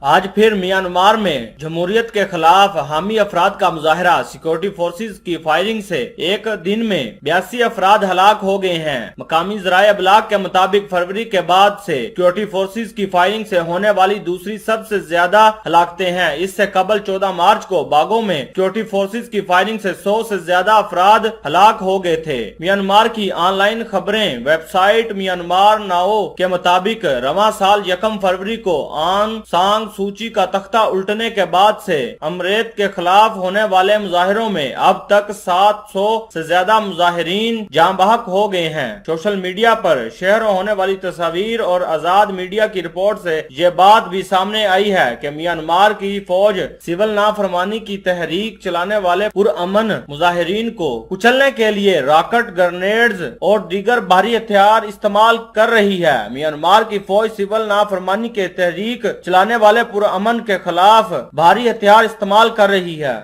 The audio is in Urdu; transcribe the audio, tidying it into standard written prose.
آج پھر میانمار میں جمہوریت کے خلاف حامی افراد کا مظاہرہ، سیکورٹی فورسز کی فائرنگ سے ایک دن میں 82 افراد ہلاک ہو گئے ہیں۔ مقامی ذرائع ابلاغ کے مطابق فروری کے بعد سے سیکورٹی فورسز کی فائرنگ سے ہونے والی دوسری سب سے زیادہ ہلاکتیں ہیں۔ اس سے قبل 14 مارچ کو باگو میں سیکورٹی فورسز کی فائرنگ سے 100 سے زیادہ افراد ہلاک ہو گئے تھے۔ میانمار کی آن لائن خبریں ویب سائٹ میانمار ناؤ کے مطابق رواں سال 1 فروری کو آنگ سان سوچی کا تختہ الٹنے کے بعد سے امریت کے خلاف ہونے والے مظاہروں میں اب تک 700 سے زیادہ مظاہرین جاں بحق ہو گئے ہیں۔ سوشل میڈیا پر شیئر ہونے والی تصاویر اور آزاد میڈیا کی رپورٹ سے یہ بات بھی سامنے آئی ہے کہ میانمار کی فوج سول نافرمانی کی تحریک چلانے والے پرامن مظاہرین کو کچلنے کے لیے راکٹ گرنیڈز اور دیگر بھاری ہتھیار استعمال کر رہی ہے۔ میانمار کی فوج سول نافرمانی کے تحریک چلانے والے پرامن کے خلاف بھاری ہتھیار استعمال کر رہی ہے۔